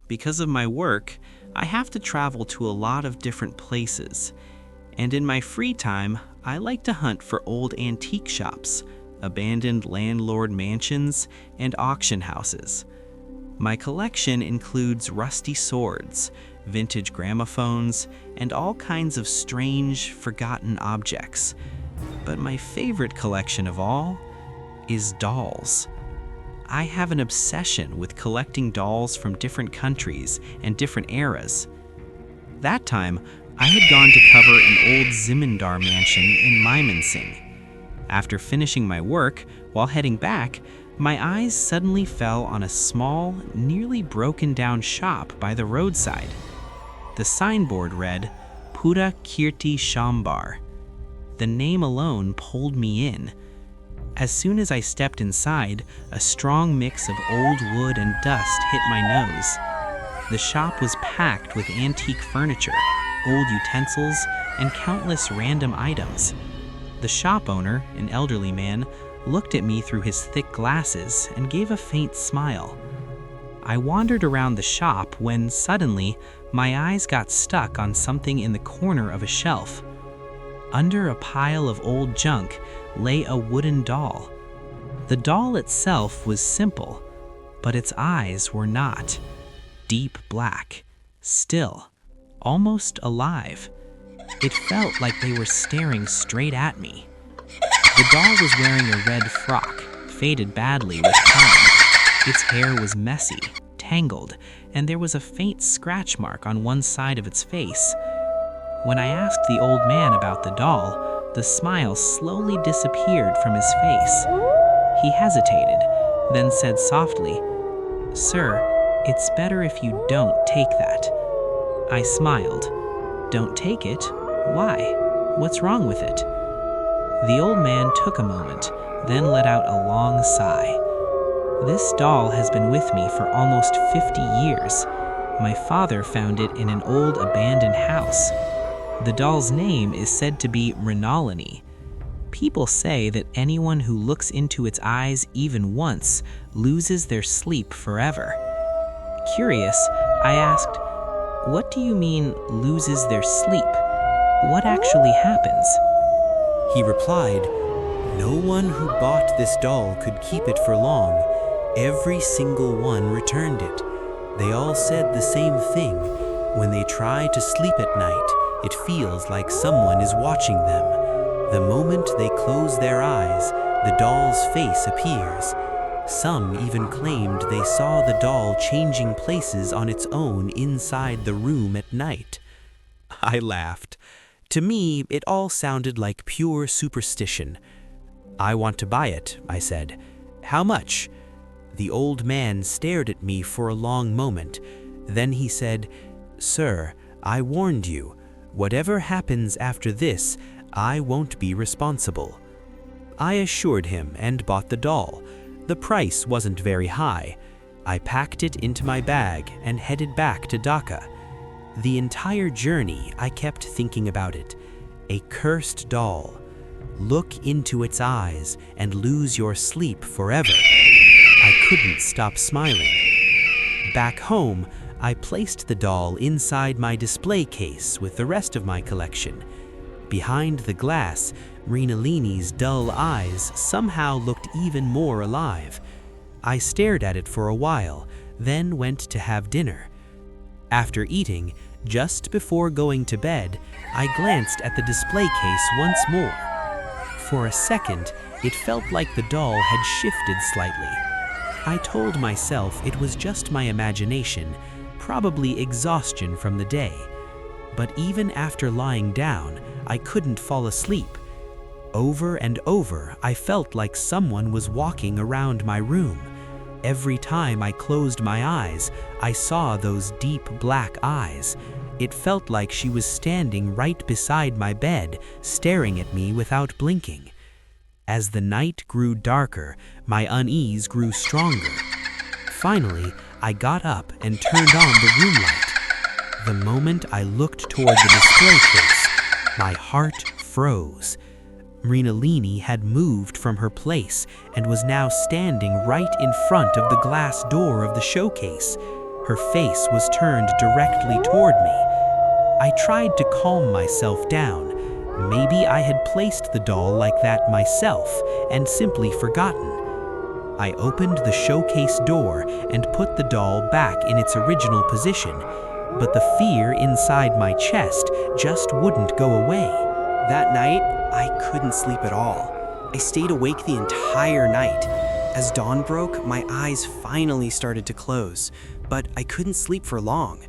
Because of my work, I have to travel to a lot of different places. And in my free time, I like to hunt for old antique shops, abandoned landlord mansions, and auction houses. My collection includes rusty swords, vintage gramophones, and all kinds of strange, forgotten objects. But my favorite collection of all is dolls. I have an obsession with collecting dolls from different countries and different eras. That time, I had gone to cover an old Zimindar mansion in Mymensingh. After finishing my work, while heading back, my eyes suddenly fell on a small, nearly broken down shop by the roadside. The signboard read, Pura Kirti Shambar. The name alone pulled me in. As soon as I stepped inside, a strong mix of old wood and dust hit my nose. The shop was packed with antique furniture, old utensils, and countless random items. The shop owner, an elderly man, looked at me through his thick glasses and gave a faint smile. I wandered around the shop when suddenly my eyes got stuck on something in the corner of a shelf. Under a pile of old junk lay a wooden doll. The doll itself was simple, but its eyes were not. Deep black, still, almost alive. It felt like they were staring straight at me. The doll was wearing a red frock, faded badly with time. Its hair was messy, tangled, and there was a faint scratch mark on one side of its face. When I asked the old man about the doll, the smile slowly disappeared from his face. He hesitated, then said softly, "Sir, it's better if you don't take that." I smiled. "Don't take it? Why? What's wrong with it?" The old man took a moment, then let out a long sigh. "This doll has been with me for almost 50 years. My father found it in an old abandoned house. The doll's name is said to be Mrinalini. People say that anyone who looks into its eyes even once loses their sleep forever." Curious, I asked, "What do you mean, loses their sleep? What actually happens?" He replied, "No one who bought this doll could keep it for long. Every single one returned it. They all said the same thing. When they try to sleep at night, it feels like someone is watching them. The moment they close their eyes, the doll's face appears. Some even claimed they saw the doll changing places on its own inside the room at night." I laughed. To me, it all sounded like pure superstition. "I want to buy it," I said. "How much?" The old man stared at me for a long moment. Then he said, "Sir, I warned you. Whatever happens after this, I won't be responsible." I assured him and bought the doll. The price wasn't very high. I packed it into my bag and headed back to Dhaka. The entire journey, I kept thinking about it. A cursed doll. Look into its eyes and lose your sleep forever. I couldn't stop smiling. Back home, I placed the doll inside my display case with the rest of my collection. Behind the glass, Mrinalini's dull eyes somehow looked even more alive. I stared at it for a while, then went to have dinner. After eating, just before going to bed, I glanced at the display case once more. For a second, it felt like the doll had shifted slightly. I told myself it was just my imagination, probably exhaustion from the day. But even after lying down, I couldn't fall asleep. Over and over, I felt like someone was walking around my room. Every time I closed my eyes, I saw those deep black eyes. It felt like she was standing right beside my bed, staring at me without blinking. As the night grew darker, my unease grew stronger. Finally, I got up and turned on the room light. The moment I looked toward the display case, my heart froze. Mrinalini had moved from her place and was now standing right in front of the glass door of the showcase. Her face was turned directly toward me. I tried to calm myself down. Maybe I had placed the doll like that myself and simply forgotten. I opened the showcase door and put the doll back in its original position, but the fear inside my chest just wouldn't go away. That night, I couldn't sleep at all. I stayed awake the entire night. As dawn broke, my eyes finally started to close, but I couldn't sleep for long.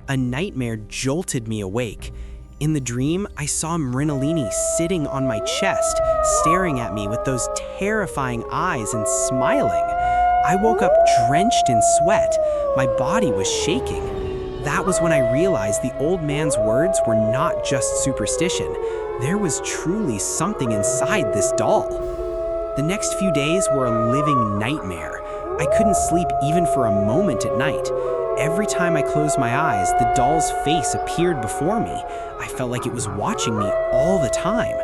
A nightmare jolted me awake. In the dream, I saw Mrinalini sitting on my chest, staring at me with those terrifying eyes and smiling. I woke up drenched in sweat. My body was shaking. That was when I realized the old man's words were not just superstition. There was truly something inside this doll. The next few days were a living nightmare. I couldn't sleep even for a moment at night. Every time I closed my eyes, the doll's face appeared before me. I felt like it was watching me all the time.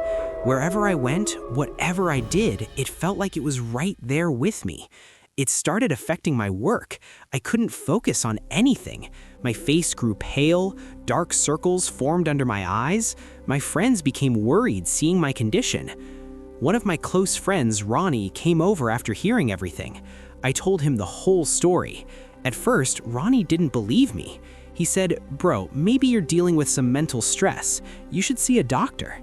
Wherever I went, whatever I did, it felt like it was right there with me. It started affecting my work. I couldn't focus on anything. My face grew pale, dark circles formed under my eyes. My friends became worried seeing my condition. One of my close friends, Ronnie, came over after hearing everything. I told him the whole story. At first, Ronnie didn't believe me. He said, "Bro, maybe you're dealing with some mental stress. You should see a doctor."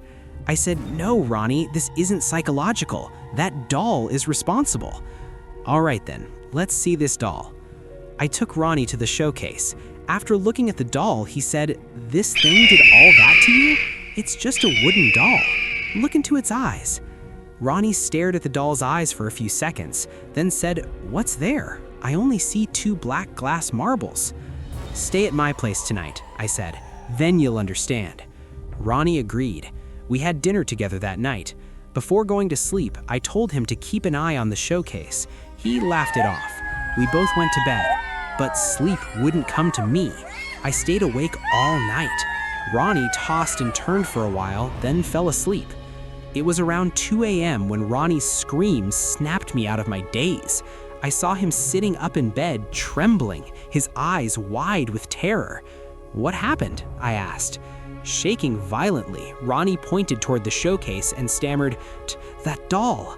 I said, "No, Ronnie, this isn't psychological. That doll is responsible." "All right then, let's see this doll." I took Ronnie to the showcase. After looking at the doll, he said, "This thing did all that to you? It's just a wooden doll. Look into its eyes." Ronnie stared at the doll's eyes for a few seconds, then said, "What's there? I only see 2 black glass marbles." "Stay at my place tonight," I said. "Then you'll understand." Ronnie agreed. We had dinner together that night. Before going to sleep, I told him to keep an eye on the showcase. He laughed it off. We both went to bed, but sleep wouldn't come to me. I stayed awake all night. Ronnie tossed and turned for a while, then fell asleep. It was around 2 a.m. when Ronnie's screams snapped me out of my daze. I saw him sitting up in bed, trembling, his eyes wide with terror. "What happened?" I asked. Shaking violently, Ronnie pointed toward the showcase and stammered, "That doll."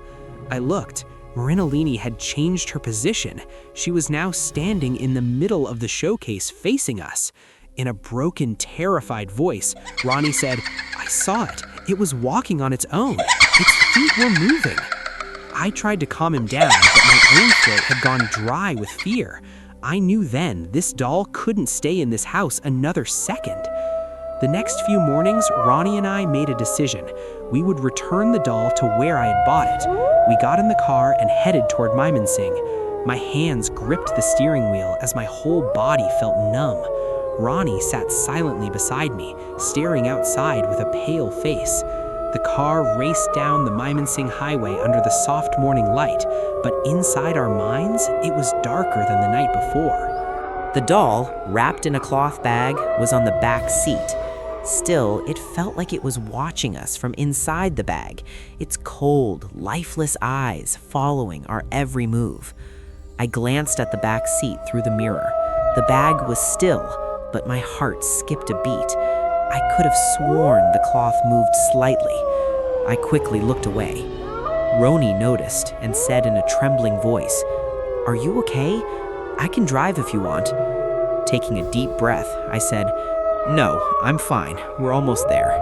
I looked. Mrinalini had changed her position. She was now standing in the middle of the showcase facing us. In a broken, terrified voice, Ronnie said, "I saw it. It was walking on its own. Its feet were moving." I tried to calm him down, but my own throat had gone dry with fear. I knew then this doll couldn't stay in this house another second. The next few mornings, Ronnie and I made a decision. We would return the doll to where I had bought it. We got in the car and headed toward Mymensingh. My hands gripped the steering wheel as my whole body felt numb. Ronnie sat silently beside me, staring outside with a pale face. The car raced down the Mymensingh highway under the soft morning light, but inside our minds, it was darker than the night before. The doll, wrapped in a cloth bag, was on the back seat. Still, it felt like it was watching us from inside the bag, its cold, lifeless eyes following our every move. I glanced at the back seat through the mirror. The bag was still, but my heart skipped a beat. I could have sworn the cloth moved slightly. I quickly looked away. Roni noticed and said in a trembling voice, "Are you okay? I can drive if you want." Taking a deep breath, I said, "No, I'm fine. We're almost there."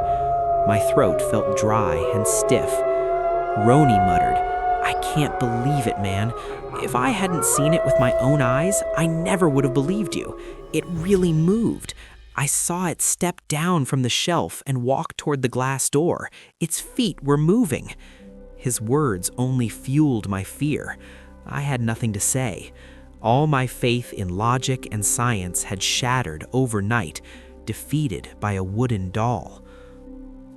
My throat felt dry and stiff. Roni muttered, "I can't believe it, man. If I hadn't seen it with my own eyes, I never would have believed you. It really moved. I saw it step down from the shelf and walk toward the glass door. Its feet were moving." His words only fueled my fear. I had nothing to say. All my faith in logic and science had shattered overnight, defeated by a wooden doll.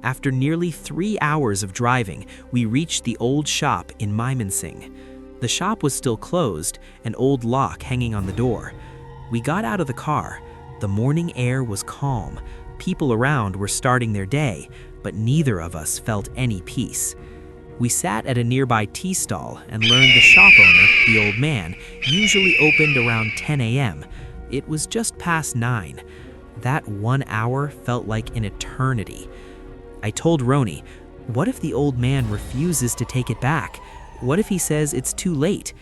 After nearly 3 hours of driving, we reached the old shop in Mymensingh. The shop was still closed, an old lock hanging on the door. We got out of the car. The morning air was calm. People around were starting their day, but neither of us felt any peace. We sat at a nearby tea stall and learned the shop owner, the old man, usually opened around 10 a.m. It was just past 9. That 1 hour felt like an eternity. I told Roni, what if the old man refuses to take it back? What if he says it's too late?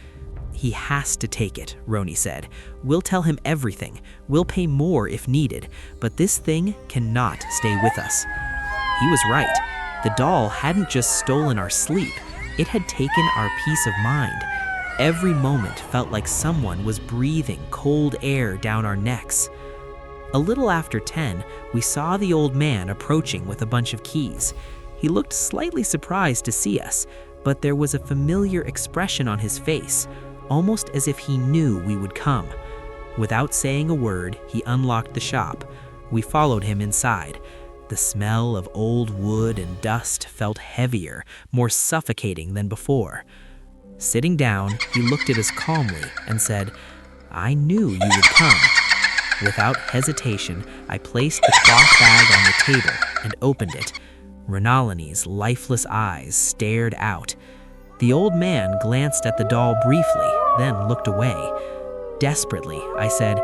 He has to take it, Roni said. We'll tell him everything. We'll pay more if needed, but this thing cannot stay with us. He was right. The doll hadn't just stolen our sleep. It had taken our peace of mind. Every moment felt like someone was breathing cold air down our necks. A little after 10, we saw the old man approaching with a bunch of keys. He looked slightly surprised to see us, but there was a familiar expression on his face, almost as if he knew we would come. Without saying a word, he unlocked the shop. We followed him inside. The smell of old wood and dust felt heavier, more suffocating than before. Sitting down, he looked at us calmly and said, "I knew you would come." Without hesitation, I placed the cloth bag on the table and opened it. Renalini's lifeless eyes stared out. The old man glanced at the doll briefly, then looked away. Desperately, I said,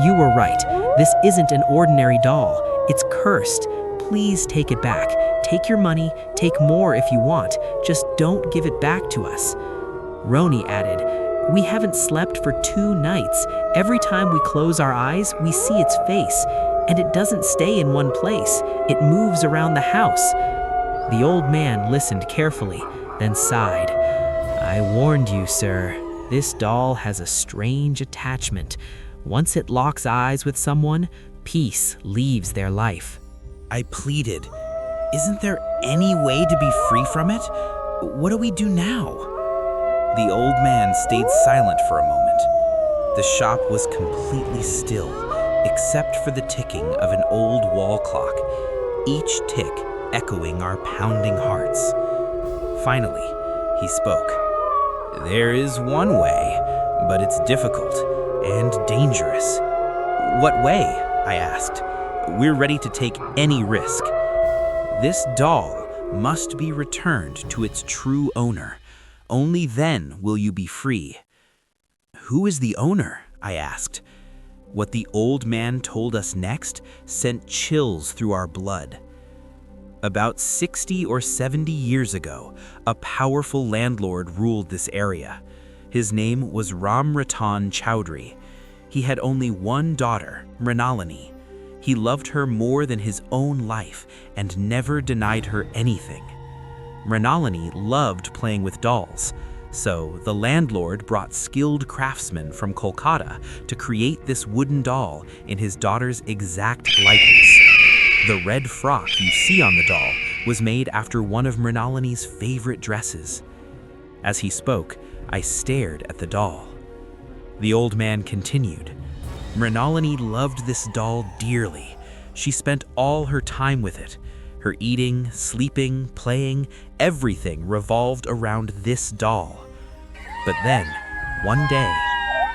"You were right. This isn't an ordinary doll. It's cursed. Please take it back. Take your money, take more if you want. Just don't give it back to us." Roni added, "We haven't slept for 2 nights. Every time we close our eyes, we see its face. And it doesn't stay in one place. It moves around the house." The old man listened carefully, then sighed. "I warned you, sir. This doll has a strange attachment. Once it locks eyes with someone, peace leaves their life." I pleaded, "Isn't there any way to be free from it? What do we do now?" The old man stayed silent for a moment. The shop was completely still, except for the ticking of an old wall clock, each tick echoing our pounding hearts. Finally, he spoke. "There is one way, but it's difficult and dangerous." "What way?" I asked. "We're ready to take any risk." "This doll must be returned to its true owner. Only then will you be free." "Who is the owner?" I asked. What the old man told us next sent chills through our blood. About 60 or 70 years ago, a powerful landlord ruled this area. His name was Ram Ratan Chowdhury. He had only one daughter, Mrinalini. He loved her more than his own life and never denied her anything. Mrinalini loved playing with dolls, so the landlord brought skilled craftsmen from Kolkata to create this wooden doll in his daughter's exact likeness. The red frock you see on the doll was made after one of Mrinalini's favorite dresses. As he spoke, I stared at the doll. The old man continued. Mrinalini loved this doll dearly. She spent all her time with it. Her eating, sleeping, playing, everything revolved around this doll. But then, one day,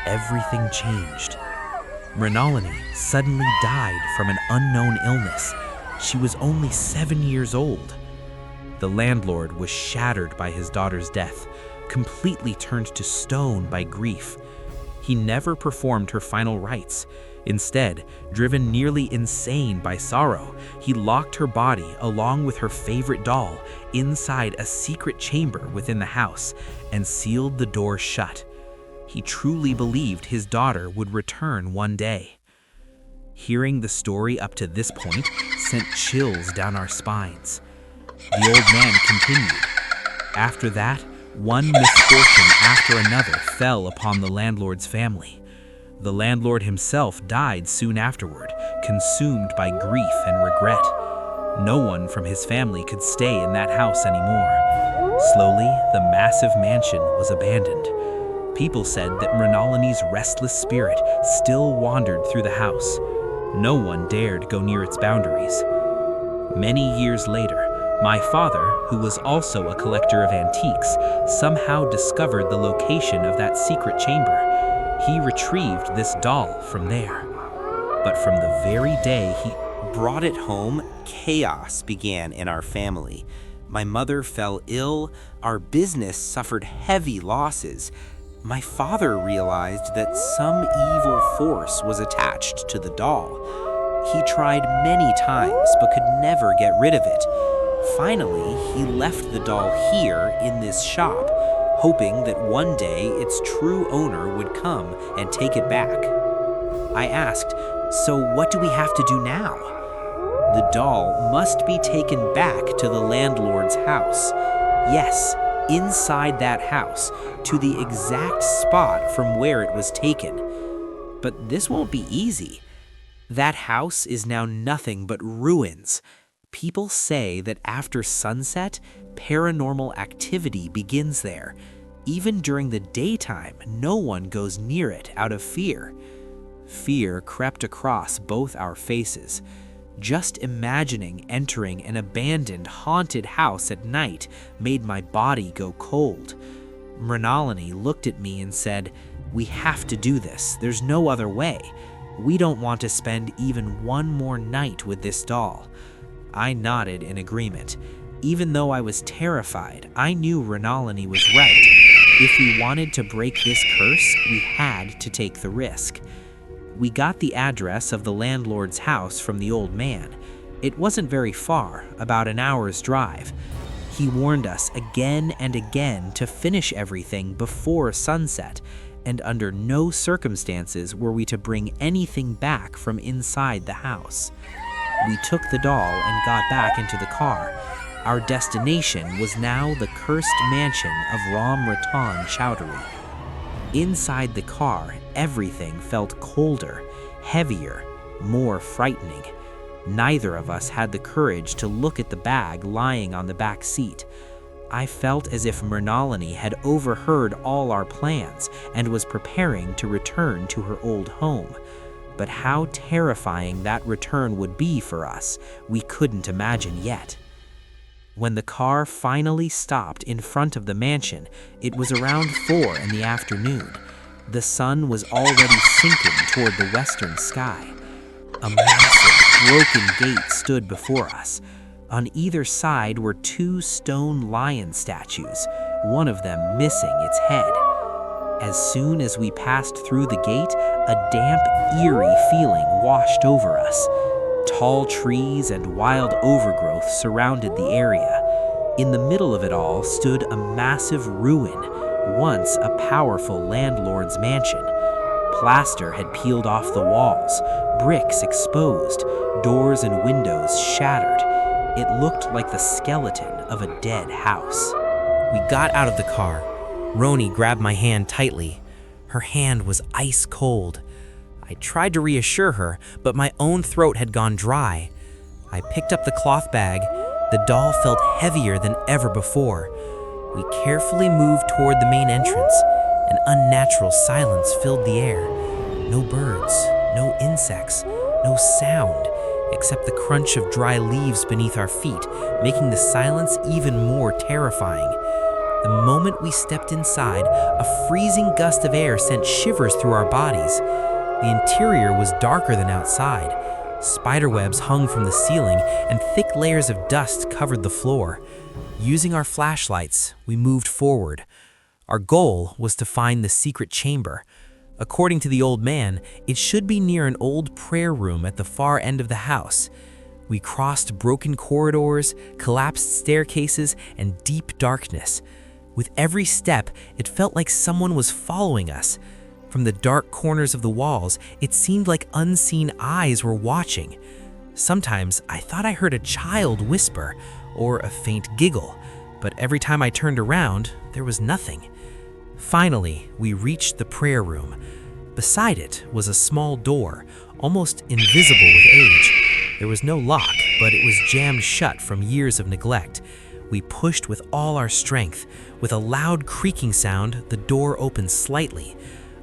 everything changed. Mrinalini suddenly died from an unknown illness. She was only 7 years old. The landlord was shattered by his daughter's death, completely turned to stone by grief. He never performed her final rites. Instead, driven nearly insane by sorrow, he locked her body along with her favorite doll inside a secret chamber within the house and sealed the door shut. He truly believed his daughter would return one day. Hearing the story up to this point sent chills down our spines. The old man continued. After that, one misfortune after another fell upon the landlord's family. The landlord himself died soon afterward, consumed by grief and regret. No one from his family could stay in that house anymore. Slowly, the massive mansion was abandoned. People said that Mrinalini's restless spirit still wandered through the house. No one dared go near its boundaries. Many years later, my father, who was also a collector of antiques, somehow discovered the location of that secret chamber. He retrieved this doll from there. But from the very day he brought it home, chaos began in our family. My mother fell ill, our business suffered heavy losses. My father realized that some evil force was attached to the doll. He tried many times but could never get rid of it. Finally, he left the doll here in this shop, hoping that one day its true owner would come and take it back. I asked, "So what do we have to do now?" "The doll must be taken back to the landlord's house. Yes, inside that house, to the exact spot from where it was taken. But this won't be easy. That house is now nothing but ruins. People say that after sunset, paranormal activity begins there. Even during the daytime, no one goes near it out of fear." Fear crept across both our faces. Just imagining entering an abandoned, haunted house at night made my body go cold. Mrinalini looked at me and said, "We have to do this. There's no other way. We don't want to spend even one more night with this doll." I nodded in agreement. Even though I was terrified, I knew Mrinalini was right. If we wanted to break this curse, we had to take the risk. We got the address of the landlord's house from the old man. It wasn't very far, about an hour's drive. He warned us again and again to finish everything before sunset, and under no circumstances were we to bring anything back from inside the house. We took the doll and got back into the car. Our destination was now the cursed mansion of Ram Ratan Chowdhury. Inside the car, everything felt colder, heavier, more frightening. Neither of us had the courage to look at the bag lying on the back seat. I felt as if Mrinalini had overheard all our plans and was preparing to return to her old home. But how terrifying that return would be for us, we couldn't imagine yet. When the car finally stopped in front of the mansion, it was around 4 in the afternoon. The sun was already sinking toward the western sky. A massive, broken gate stood before us. On either side were 2 stone lion statues, one of them missing its head. As soon as we passed through the gate, a damp, eerie feeling washed over us. Tall trees and wild overgrowth surrounded the area. In the middle of it all stood a massive ruin, once a powerful landlord's mansion. Plaster had peeled off the walls, bricks exposed, doors and windows shattered. It looked like the skeleton of a dead house. We got out of the car. Roni grabbed my hand tightly. Her hand was ice cold. I tried to reassure her, but my own throat had gone dry. I picked up the cloth bag. The doll felt heavier than ever before. We carefully moved toward the main entrance. An unnatural silence filled the air. No birds, no insects, no sound, except the crunch of dry leaves beneath our feet, making the silence even more terrifying. The moment we stepped inside, a freezing gust of air sent shivers through our bodies. The interior was darker than outside. Spiderwebs hung from the ceiling, and thick layers of dust covered the floor. Using our flashlights, we moved forward. Our goal was to find the secret chamber. According to the old man, it should be near an old prayer room at the far end of the house. We crossed broken corridors, collapsed staircases, and deep darkness. With every step, it felt like someone was following us. From the dark corners of the walls, it seemed like unseen eyes were watching. Sometimes I thought I heard a child whisper or a faint giggle, but every time I turned around, there was nothing. Finally, we reached the prayer room. Beside it was a small door, almost invisible with age. There was no lock, but it was jammed shut from years of neglect. We pushed with all our strength. With a loud creaking sound, the door opened slightly.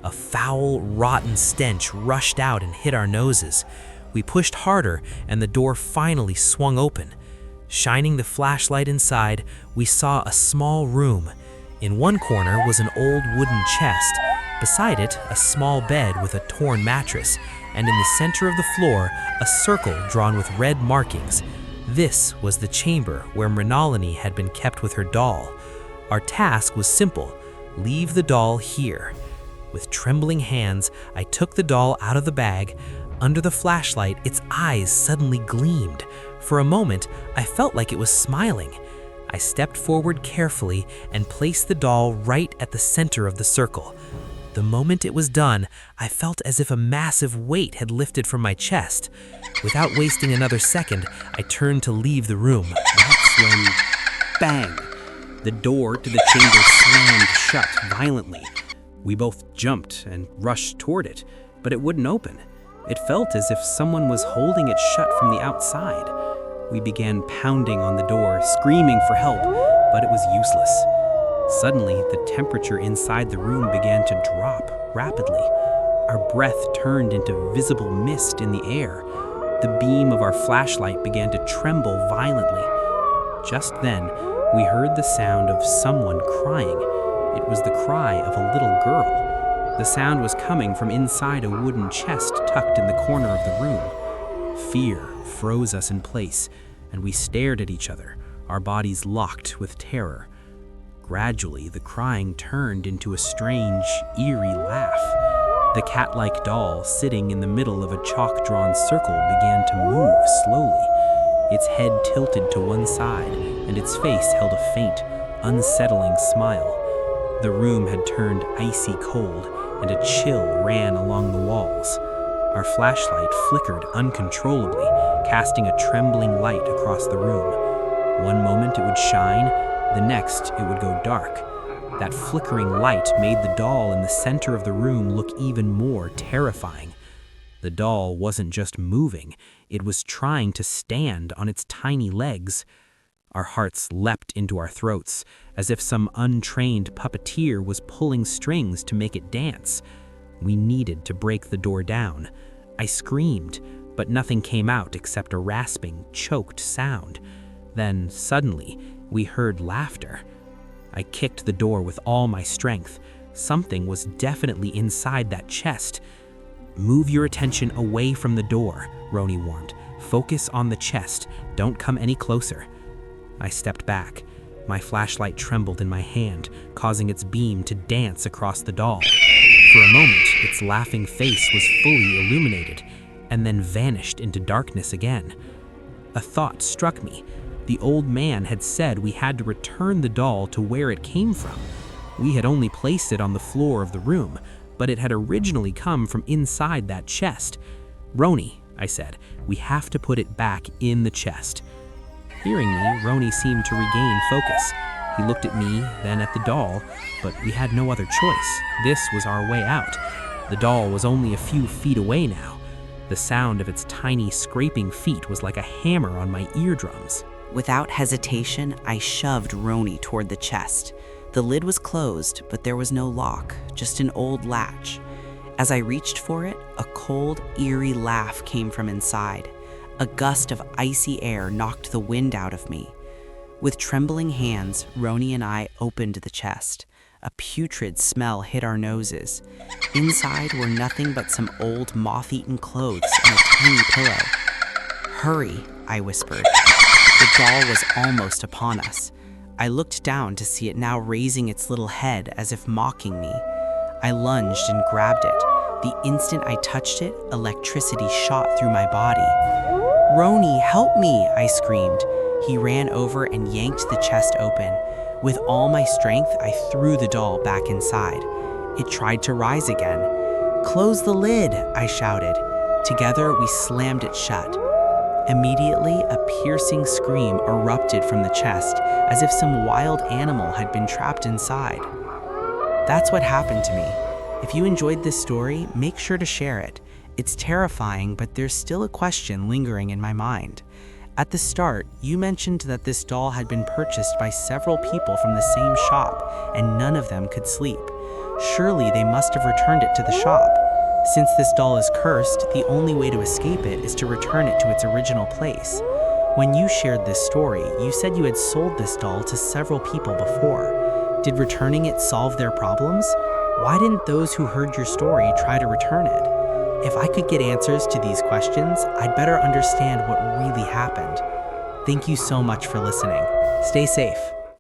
A foul, rotten stench rushed out and hit our noses. We pushed harder, and the door finally swung open. Shining the flashlight inside, we saw a small room. In one corner was an old wooden chest. Beside it, a small bed with a torn mattress, and in the center of the floor, a circle drawn with red markings. This was the chamber where Mrinalini had been kept with her doll. Our task was simple: "Leave the doll here." With trembling hands, I took the doll out of the bag. Under the flashlight, its eyes suddenly gleamed. For a moment, I felt like it was smiling. I stepped forward carefully and placed the doll right at the center of the circle. The moment it was done, I felt as if a massive weight had lifted from my chest. Without wasting another second, I turned to leave the room. That's when, bang, the door to the chamber slammed shut violently. We both jumped and rushed toward it, but it wouldn't open. It felt as if someone was holding it shut from the outside. We began pounding on the door, screaming for help, but it was useless. Suddenly, the temperature inside the room began to drop rapidly. Our breath turned into visible mist in the air. The beam of our flashlight began to tremble violently. Just then, we heard the sound of someone crying. It was the cry of a little girl. The sound was coming from inside a wooden chest tucked in the corner of the room. Fear froze us in place, and we stared at each other, our bodies locked with terror. Gradually, the crying turned into a strange, eerie laugh. The cat-like doll sitting in the middle of a chalk-drawn circle began to move slowly. Its head tilted to one side, and its face held a faint, unsettling smile. The room had turned icy cold, and a chill ran along the walls. Our flashlight flickered uncontrollably, casting a trembling light across the room. One moment it would shine, the next it would go dark. That flickering light made the doll in the center of the room look even more terrifying. The doll wasn't just moving, it was trying to stand on its tiny legs. Our hearts leapt into our throats, as if some untrained puppeteer was pulling strings to make it dance. We needed to break the door down. I screamed, but nothing came out except a rasping, choked sound. Then, suddenly, we heard laughter. I kicked the door with all my strength. Something was definitely inside that chest. "Move your attention away from the door," Roni warned. "Focus on the chest. Don't come any closer." I stepped back. My flashlight trembled in my hand, causing its beam to dance across the doll. For a moment, its laughing face was fully illuminated, and then vanished into darkness again. A thought struck me. The old man had said we had to return the doll to where it came from. We had only placed it on the floor of the room, but it had originally come from inside that chest. "Roni," I said, "we have to put it back in the chest." Hearing me, Roni seemed to regain focus. He looked at me, then at the doll, but we had no other choice. This was our way out. The doll was only a few feet away now. The sound of its tiny scraping feet was like a hammer on my eardrums. Without hesitation, I shoved Roni toward the chest. The lid was closed, but there was no lock, just an old latch. As I reached for it, a cold, eerie laugh came from inside. A gust of icy air knocked the wind out of me. With trembling hands, Roni and I opened the chest. A putrid smell hit our noses. Inside were nothing but some old moth-eaten clothes and a tiny pillow. "Hurry," I whispered. The doll was almost upon us. I looked down to see it now raising its little head as if mocking me. I lunged and grabbed it. The instant I touched it, electricity shot through my body. "Roni, help me!" I screamed. He ran over and yanked the chest open. With all my strength, I threw the doll back inside. It tried to rise again. "Close the lid," I shouted. Together, we slammed it shut. Immediately, a piercing scream erupted from the chest, as if some wild animal had been trapped inside. That's what happened to me. If you enjoyed this story, make sure to share it. It's terrifying, but there's still a question lingering in my mind. At the start, you mentioned that this doll had been purchased by several people from the same shop, and none of them could sleep. Surely they must have returned it to the shop. Since this doll is cursed, the only way to escape it is to return it to its original place. When you shared this story, you said you had sold this doll to several people before. Did returning it solve their problems? Why didn't those who heard your story try to return it? If I could get answers to these questions, I'd better understand what really happened. Thank you so much for listening. Stay safe.